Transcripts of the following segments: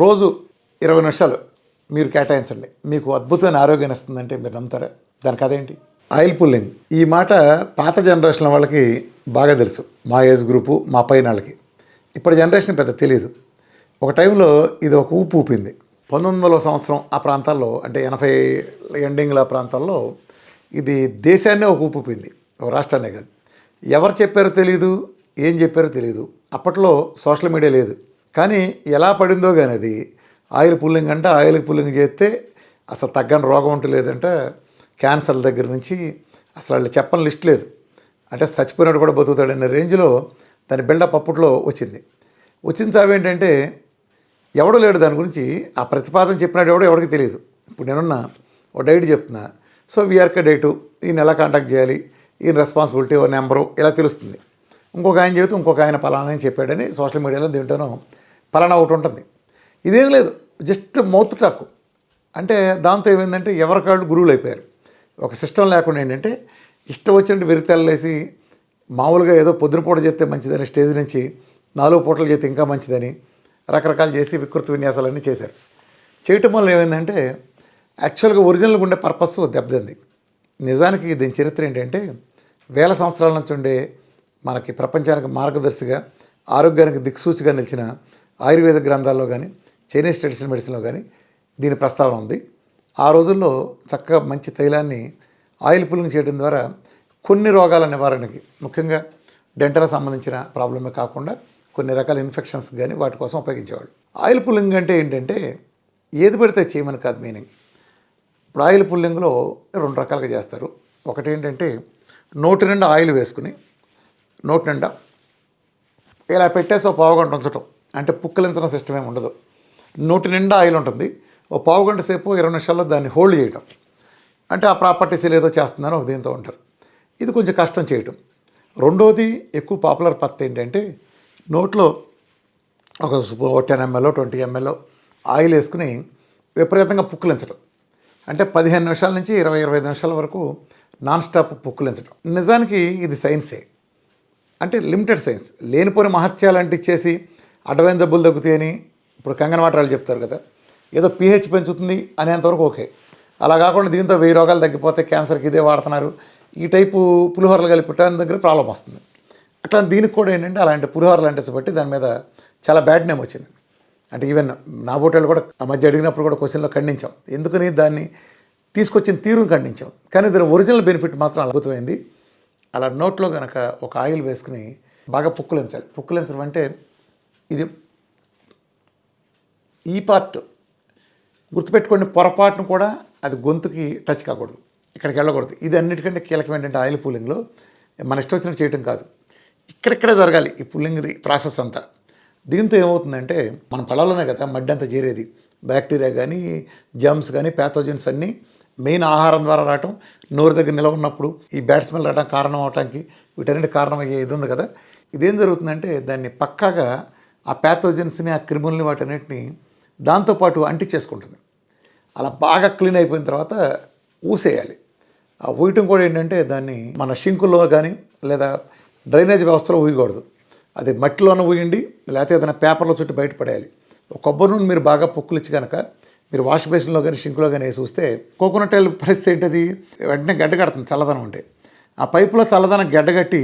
రోజు 20 నిమిషాలు మీరు కేటాయించండి, మీకు అద్భుతమైన ఆరోగ్యాన్ని ఇస్తుందంటే మీరు నమ్ముతారా? దానికి అదేంటి? Oil pulling. ఈ మాట పాత జనరేషన్ వాళ్ళకి బాగా తెలుసు, మా ఏజ్ గ్రూపు, మా పైన వాళ్ళకి. ఇప్పుడు జనరేషన్ పెద్ద తెలియదు. ఒక టైంలో ఇది ఒక ఊపు ఊపింది. 1900 సంవత్సరం ఆ ప్రాంతాల్లో, అంటే 80 ఎండింగ్ల ప్రాంతాల్లో ఇది దేశాన్నే ఒక ఊపు ఊపింది, ఒక రాష్ట్రాన్నే కాదు. ఎవరు చెప్పారో తెలియదు, ఏం చెప్పారో తెలియదు. అప్పట్లో సోషల్ మీడియా లేదు. కానీ ఎలా పడిందో కానీ అది ఆయిల్ పుల్లింగ్ అంటే, ఆయిల్ పుల్లింగ్ చేస్తే అసలు తగ్గని రోగం అంటూ లేదంట. క్యాన్సర్ల దగ్గర నుంచి అసలు వాళ్ళు చెప్పని లిస్ట్ లేదు. అంటే చచ్చిపోయినట్టు కూడా బతుకుతాడనే రేంజ్లో దాని బిల్డప్ అప్పట్లో వచ్చింది. వచ్చిన చావేంటంటే ఎవడో లేడు దాని గురించి. ఆ ప్రతిపాదన చెప్పినాడు ఎవడికి తెలియదు. ఇప్పుడు నేనున్న ఒక డైట్ చెప్తున్నా, సో వీఆర్కే డైటు, ఈయన ఎలా కాంటాక్ట్ చేయాలి, ఈయన రెస్పాన్సిబిలిటీ, ఓ నెంబరు ఇలా తెలుస్తుంది. ఇంకొక ఆయన చెబుతూ ఇంకొక ఆయన పలానా అని చెప్పాడని సోషల్ మీడియాలో దీంట్లోనూ పలానా ఒకటి ఉంటుంది. ఇదేం లేదు, జస్ట్ మౌత్ టాక్. అంటే దాంతో ఏమైందంటే ఎవరికాళ్ళు గురువులు అయిపోయారు. ఒక సిస్టమ్ లేకుండా ఏంటంటే ఇష్టం వచ్చినట్టు వెరితెల్లేసి మామూలుగా ఏదో పొద్దున పూట చేస్తే మంచిదని స్టేజ్ నుంచి 4 పూటలు చేస్తే ఇంకా మంచిదని రకరకాలు చేసి వికృత విన్యాసాలన్నీ చేశారు. చేయటం వల్ల ఏమైందంటే యాక్చువల్గా ఒరిజినల్గా ఉండే పర్పస్ దెబ్బతింది. నిజానికి దీని చరిత్ర ఏంటంటే, వేల సంవత్సరాల నుంచి ఉండే మనకి ప్రపంచానికి మార్గదర్శిగా, ఆరోగ్యానికి దిక్సూచిగా నిలిచిన ఆయుర్వేద గ్రంథాల్లో కానీ, చైనీస్ ట్రెడిషనల్ మెడిసిన్లో కానీ దీని ప్రస్తావన ఉంది. ఆ రోజుల్లో చక్కగా మంచి తైలాన్ని ఆయిల్ పుల్లింగ్ చేయడం ద్వారా కొన్ని రోగాల నివారణకి, ముఖ్యంగా డెంటల్కి సంబంధించిన ప్రాబ్లమే కాకుండా కొన్ని రకాల ఇన్ఫెక్షన్స్ కానీ వాటి కోసం ఉపయోగించేవాళ్ళు. ఆయిల్ పుల్లింగ్ అంటే ఏంటంటే ఏది పడితే చేయమని కాదు మీనింగ్. ఇప్పుడు ఆయిల్ పుల్లింగ్లో 2 రకాలుగా చేస్తారు. ఒకటి ఏంటంటే నోటి నిండా ఆయిల్ వేసుకుని నోటి నిండా ఇలా పెట్టేసి ఒక పావుగంట ఉంచటం. అంటే పుక్కలించడం సిస్టమ్ ఏమి ఉండదు. నోటి నిండా ఆయిల్ ఉంటుంది. ఓ పావుగంట సేపు 20 నిమిషాల్లో దాన్ని హోల్డ్ చేయటం. అంటే ఆ ప్రాపర్టీస్ ఏదో చేస్తుందని ఒక దీంతో ఉంటారు. ఇది కొంచెం కష్టం చేయటం. రెండోది ఎక్కువ పాపులర్ పద్ధతి ఏంటంటే నోట్లో ఒక 10 ml 20 ml ఆయిల్ వేసుకుని విపరీతంగా పుక్కులించడం. అంటే 15 నిమిషాల నుంచి 20-25 నిమిషాల వరకు నాన్ స్టాప్ పుక్కులించడం. నిజానికి ఇది సైన్సే, అంటే లిమిటెడ్ సైన్స్. లేనిపోని మహత్యాలు అంటే ఇచ్చేసి అడ్డమైన జబ్బులు తగ్గుతాయని ఇప్పుడు కంగనవాటరాలు చెప్తారు కదా, ఏదో pH పెంచుతుంది అనేంతవరకు ఓకే. అలా కాకుండా దీంతో 1000 రోగాలు తగ్గిపోతే క్యాన్సర్కి ఇదే వాడుతున్నారు, ఈ టైపు పులిహోరలు కలిపిటాని దగ్గర ప్రాబ్లం వస్తుంది. అట్లా దీనికి కూడా ఏంటంటే అలాంటి పులిహోరలు అంటే బట్టి దాని మీద చాలా బ్యాడ్ నేమ్ వచ్చింది. అంటే ఈవెన్ నా బోటేళ్ళు కూడా ఆ మధ్య అడిగినప్పుడు కూడా క్వశ్చన్లో ఖండించాం. ఎందుకని దాన్ని తీసుకొచ్చిన తీరును ఖండించాం. కానీ దాని ఒరిజినల్ బెనిఫిట్ మాత్రం అద్భుతమైంది. అలా నోట్లో కనుక ఒక ఆయిల్ వేసుకుని బాగా పుక్కులించాలి. పుక్కులించడం అంటే ఇది ఈ పార్ట్ గుర్తుపెట్టుకోండి, పొరపాటును కూడా అది గొంతుకి టచ్ కాకూడదు, ఇక్కడికి వెళ్ళకూడదు. ఇది అన్నిటికంటే కీలకం ఏంటంటే ఆయిల్ పుల్లింగ్లో మన ఇష్టం వచ్చినట్టు చేయటం కాదు, ఇక్కడిక్కడే జరగాలి ఈ పుల్లింగ్ది ప్రాసెస్ అంతా. దీంతో ఏమవుతుందంటే మన పళ్ళలోనే కదా మడ్డి అంతా చేరేది. బ్యాక్టీరియా కానీ, జర్మ్స్ కానీ, ప్యాథోజన్స్ అన్నీ మెయిన్ ఆహారం ద్వారా రావటం, నోరు దగ్గర నిలవ ఉన్నప్పుడు ఈ బ్యాడ్ స్మెల్ రావడం కారణం అవటానికి వీటన్నిటి కారణం అయ్యే ఇది ఉంది కదా. ఇదేం జరుగుతుందంటే దాన్ని పక్కాగా ఆ ప్యాథోజన్స్ని, ఆ క్రిముల్ని, వాటన్నిటిని దాంతోపాటు అంటించేసుకుంటుంది. అలా బాగా క్లీన్ అయిపోయిన తర్వాత ఊసేయాలి. ఆ ఊయటం కూడా ఏంటంటే దాన్ని మన షింకుల్లో కానీ లేదా డ్రైనేజ్ వ్యవస్థలో ఊయకూడదు. అది మట్టిలోనే ఊయండి, లేకపోతే ఏదైనా పేపర్లో చుట్టూ బయటపడేయాలి. ఒక కొబ్బరి నూనె మీరు బాగా పుక్కులిచ్చి కనుక మీరు వాష్ బేసిన్లో కానీ షింకులో కానీ వేసి చూస్తే కోకోనట్ ఆయిల్ పరిస్థితి ఏంటది, వెంటనే గడ్డగడుతుంది చల్లదనం ఉంటే. ఆ పైపులో చల్లదనం గడ్డగట్టి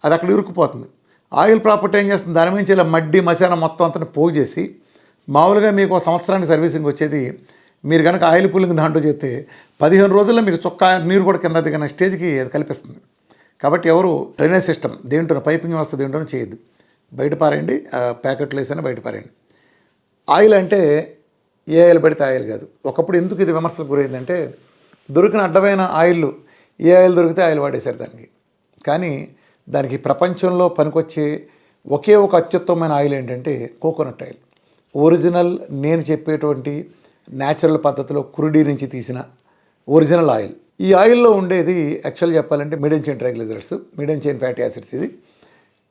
అది అక్కడ ఇరుక్కుపోతుంది. ఆయిల్ ప్రాపర్టీ ఏం చేస్తుంది, దాని నుంచి ఇలా మడ్డి మసాలా మొత్తం అంతా పోగు చేసి మామూలుగా మీకు ఒక సంవత్సరానికి సర్వీసింగ్ వచ్చేది మీరు కనుక ఆయిల్ పుల్లింగ్ దాంట్లో చేస్తే 15 రోజుల్లో మీకు చొక్కా నీరు కూడా కింద దిగిన స్టేజ్కి అది కల్పిస్తుంది. కాబట్టి ఎవరు డ్రైనేజ్ సిస్టమ్ దేంట్లో పైపింగ్ వ్యవస్థ దేంట్లో చేయొద్దు, బయట పారేయండి. ప్యాకెట్లు వేసైనా బయట పారేయండి. ఆయిల్ అంటే ఏ ఆయిల్ పడితే ఆయిల్ కాదు. ఒకప్పుడు ఎందుకు ఇది విమర్శలకు గురైందంటే దొరికిన అడ్డమైన ఆయిల్, ఏ ఆయిల్ దొరికితే ఆయిల్ వాడేశారు దానికి. కానీ దానికి ప్రపంచంలో పనికొచ్చే ఒకే ఒక అత్యుత్తమమైన ఆయిల్ ఏంటంటే కోకోనట్ ఆయిల్. ఒరిజినల్, నేను చెప్పేటువంటి న్యాచురల్ పద్ధతిలో కురుడి నుంచి తీసిన ఒరిజినల్ ఆయిల్. ఈ ఆయిల్లో ఉండేది యాక్చువల్ చెప్పాలంటే medium chain triglycerides, medium chain fatty acids. ఇది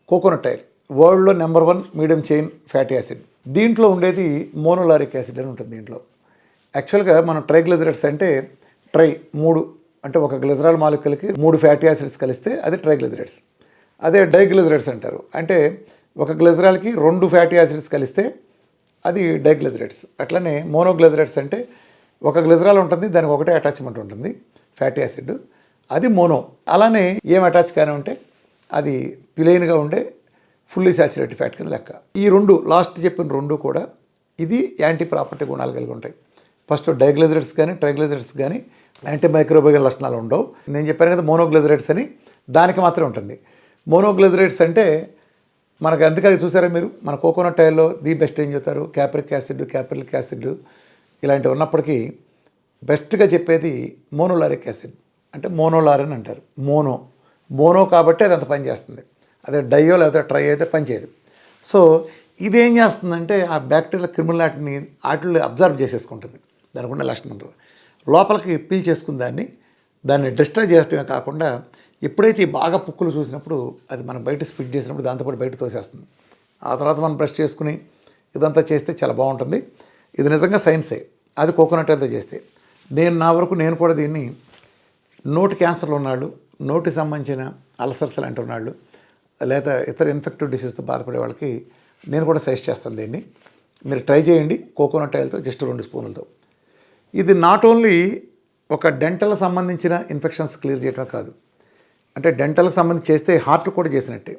కోకోనట్ ఆయిల్ వరల్డ్లో number 1 medium chain fatty acid. దీంట్లో ఉండేది మోనోలారిక్ యాసిడ్ అని ఉంటుంది దీంట్లో. యాక్చువల్గా మనం ట్రైగ్లిజరైడ్స్ అంటే ట్రై 3, అంటే ఒక గ్లిజరాల్ మాలిక్యూల్కి 3 ఫ్యాటీ యాసిడ్స్ కలిస్తే అది ట్రైగ్లిజరైడ్స్. అదే డైగ్లిజరైడ్స్ అంటారు. అంటే ఒక గ్లిజరాల్కి 2 ఫ్యాటీ యాసిడ్స్ కలిస్తే అది డైగ్లిజరేట్స్. అట్లనే మోనోగ్లిజరేట్స్ అంటే ఒక గ్లిజరాల్ ఉంటుంది, దానికి ఒకటే అటాచ్మెంట్ ఉంటుంది ఫ్యాటీ యాసిడ్, అది మోనో. అలానే ఏం అటాచ్ కానీ ఉంటే అది ప్లెయిన్గా ఉండే ఫుల్లీ సాచురేటెడ్ ఫ్యాట్ కింద లెక్క. ఈ రెండు లాస్ట్ చెప్పిన రెండు కూడా ఇది యాంటీ ప్రాపర్టీ గుణాలు కలిగి ఉంటాయి. ఫస్ట్ డైగ్లిజరేట్స్ కానీ ట్రైగ్లిజరేట్స్ కానీ యాంటీ మైక్రోబియల్ లక్షణాలు ఉండవు. నేను చెప్పాను కదా మోనోగ్లిజరేట్స్ అని, దానికి మాత్రమే ఉంటుంది. మోనోగ్లిజరేట్స్ అంటే మనకు అందుకే చూసారా మీరు, మన కోకోనట్ ఆయిల్లో ది బెస్ట్ ఏం చెప్తారు, క్యాప్రిక్ యాసిడ్, క్యాప్రిలిక్ యాసిడ్ ఇలాంటివి ఉన్నప్పటికీ బెస్ట్గా చెప్పేది మోనోలారిక్ యాసిడ్, అంటే మోనోలార్ అని అంటారు. మోనో కాబట్టి అది అంత పనిచేస్తుంది. అదే డయో లేకపోతే ట్రై అయితే పనిచేయదు. సో ఇదేం చేస్తుందంటే ఆ బ్యాక్టీరియల్ క్రిమినల్ వాటిని అబ్జర్వ్ చేసేసుకుంటుంది. దానికి ఉన్న లక్షణంతో లోపలికి పీల్ చేసుకుని దాన్ని డిస్ట్రాయ్ చేయడమే కాకుండా ఎప్పుడైతే ఈ బాగా పుక్కులు చూసినప్పుడు అది మనం బయట స్పిట్ చేసినప్పుడు దాంతోపాటు బయట తోసేస్తుంది. ఆ తర్వాత మనం బ్రష్ చేసుకుని ఇదంతా చేస్తే చాలా బాగుంటుంది. ఇది నిజంగా సైన్సే, అది కోకోనట్ ఆయిల్తో చేస్తే. నా వరకు నేను కూడా దీన్ని నోటి క్యాన్సర్లు ఉన్నాళ్ళు, నోటికి సంబంధించిన అల్సర్స్ లాంటి ఉన్నాళ్ళు, లేదా ఇతర ఇన్ఫెక్టివ్ డిసీజ్తో బాధపడే వాళ్ళకి నేను కూడా సజెస్ట్ చేస్తాను. దీన్ని మీరు ట్రై చేయండి కోకోనట్ ఆయిల్తో, జస్ట్ 2 స్పూన్లతో. ఇది నాట్ ఓన్లీ ఒక డెంటల్ సంబంధించిన ఇన్ఫెక్షన్స్ క్లియర్ చేయటమే కాదు, అంటే డెంటల్కి సంబంధించి చేస్తే హార్ట్ కూడా చేసినట్టే.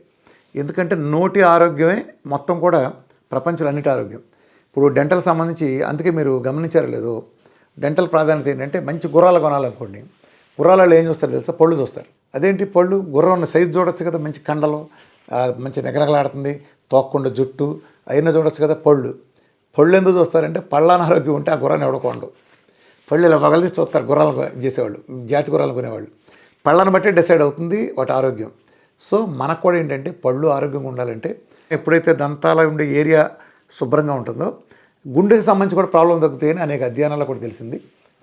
ఎందుకంటే నోటి ఆరోగ్యమే మొత్తం కూడా ప్రపంచంలో అన్నిటి ఆరోగ్యం. ఇప్పుడు డెంటల్ సంబంధించి అందుకే మీరు గమనించారో లేదో, డెంటల్ ప్రాధాన్యత ఏంటంటే మంచి గుర్రాలు కొనాలనుకోండి, గుర్రాలలో ఏం చూస్తారు తెలుసా, పళ్ళు చూస్తారు. అదేంటి పళ్ళు, గుర్రం ఉన్న సైజు చూడొచ్చు కదా, మంచి కండలు, మంచి నెగనగలాడుతుంది, తోక్కుండా జుట్టు అయినా చూడొచ్చు కదా. పళ్ళు ఎందుకు చూస్తారంటే పళ్ళ ఆరోగ్యం ఉంటే ఆ గుర్రాన్ని ఎవడుకోండు. పళ్ళు ఇలా వగలిసి చూస్తారు గుర్రాలు చేసేవాళ్ళు, జాతి గుర్రాలు కొనేవాళ్ళు. పళ్ళను బట్టి డిసైడ్ అవుతుంది వాటి ఆరోగ్యం. సో మనకు కూడా ఏంటంటే పళ్ళు ఆరోగ్యంగా ఉండాలంటే ఎప్పుడైతే దంతాల ఉండే ఏరియా శుభ్రంగా ఉంటుందో గుండెకి సంబంధించి కూడా ప్రాబ్లం తగ్గుతాయని అనేక అధ్యయనాల్లో కూడా తెలిసింది.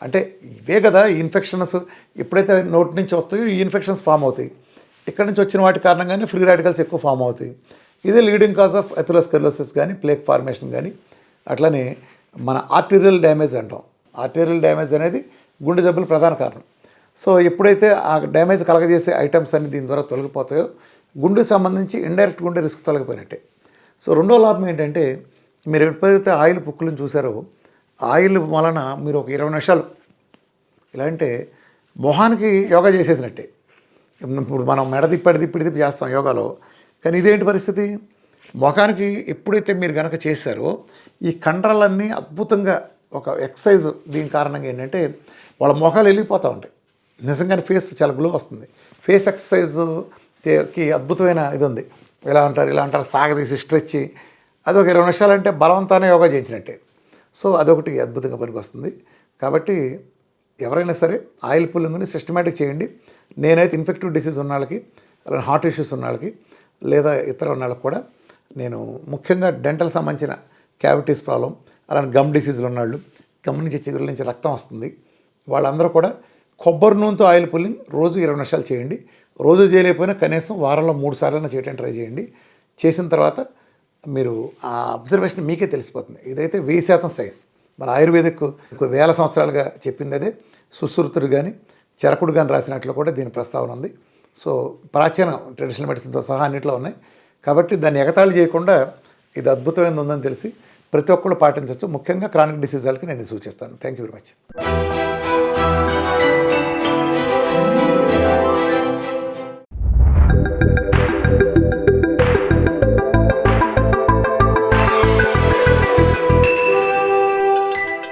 అంటే ఇవే కదా ఈ ఇన్ఫెక్షన్స్ ఎప్పుడైతే నోటి నుంచి వస్తాయో ఈ ఇన్ఫెక్షన్స్ ఫామ్ అవుతాయి. ఇక్కడ నుంచి వచ్చిన వాటి కారణంగానే ఫ్రీ రాడికల్స్ ఎక్కువ ఫామ్ అవుతాయి. ఇదే లీడింగ్ కాజ్ ఆఫ్ ఎథెరోస్క్లెరోసిస్ కానీ ప్లేక్ ఫార్మేషన్ కానీ. అట్లనే మన ఆర్టీరియల్ డ్యామేజ్ అంటాం. ఆర్టీరియల్ డ్యామేజ్ అనేది గుండె జబ్బులు ప్రధాన కారణం. సో ఎప్పుడైతే ఆ డ్యామేజ్ కలగజేసే ఐటమ్స్ అన్ని దీని ద్వారా తొలగిపోతాయో గుండెకి సంబంధించి ఇండైరెక్ట్ గుండె రిస్క్ తొలగిపోయినట్టే. సో రెండో లాభం ఏంటంటే మీరు ఎప్పుడైతే ఆయిల్ పుక్కులను చూసారో ఆయిల్ వలన మీరు ఒక 20 నిమిషాలు ఇలా అంటే మొహానికి యోగా చేసేసినట్టే. ఇప్పుడు మనం మెడ తిప్పి చేస్తాం యోగాలో, కానీ ఇదేంటి పరిస్థితి, మొఖానికి ఎప్పుడైతే మీరు కనుక చేశారో ఈ కండరాలన్నీ అద్భుతంగా ఒక ఎక్సర్సైజ్ దీని కారణంగా ఏంటంటే వాళ్ళ మొఖాలు వెళ్ళిపోతూ ఉంటాయి. నిజంగానే ఫేస్ చాలా గ్లో వస్తుంది. ఫేస్ ఎక్సర్సైజ్కి అద్భుతమైన ఇది ఉంది. ఇలా అంటారు సాగదీసి స్ట్రెచ్, అది ఒక 20 నిమిషాలు అంటే బలవంతానే యోగా చేయించినట్టే. సో అదొకటి అద్భుతంగా పనికి వస్తుంది. కాబట్టి ఎవరైనా సరే ఆయిల్ పుల్లింగ్ని సిస్టమేటిక్ చేయండి. నేనైతే ఇన్ఫెక్టివ్ డిసీజ్ ఉన్న వాళ్ళకి, అలానే హార్ట్ ఇష్యూస్ ఉన్న వాళ్ళకి, లేదా ఇతర ఉన్న వాళ్ళకి కూడా నేను ముఖ్యంగా డెంటల్ సంబంధించిన క్యావిటీస్ ప్రాబ్లం, అలానే గమ్ డిసీజులు ఉన్నాళ్ళు, గమ్ నుంచి చిగురుల నుంచి రక్తం వస్తుంది, వాళ్ళందరూ కూడా కొబ్బరి నూనెతో ఆయిల్ పుల్లింగ్ రోజు 20 నిమిషాలు చేయండి. రోజు చేయలేకపోయినా కనీసం వారంలో 3 సార్లు చేయడానికి ట్రై చేయండి. చేసిన తర్వాత మీరు ఆ అబ్జర్వేషన్ మీకే తెలిసిపోతుంది. ఇదైతే 1000% సైన్స్. మన ఆయుర్వేదిక్ 1000 సంవత్సరాలుగా చెప్పింది అదే. సుశ్రుతుడు కానీ చరకుడు కానీ రాసినట్లు కూడా దీని ప్రస్తావన ఉంది. సో ప్రాచీన ట్రెడిషనల్ మెడిసిన్తో సహా అన్నింటిలో ఉన్నాయి. కాబట్టి దాన్ని ఎగతాళి చేయకుండా ఇది అద్భుతమైనది ఉందని తెలిసి ప్రతి ఒక్కళ్ళు పాటించవచ్చు. ముఖ్యంగా క్రానిక్ డిసీజ్ వాళ్ళకి నేను సూచిస్తాను. Thank you very much.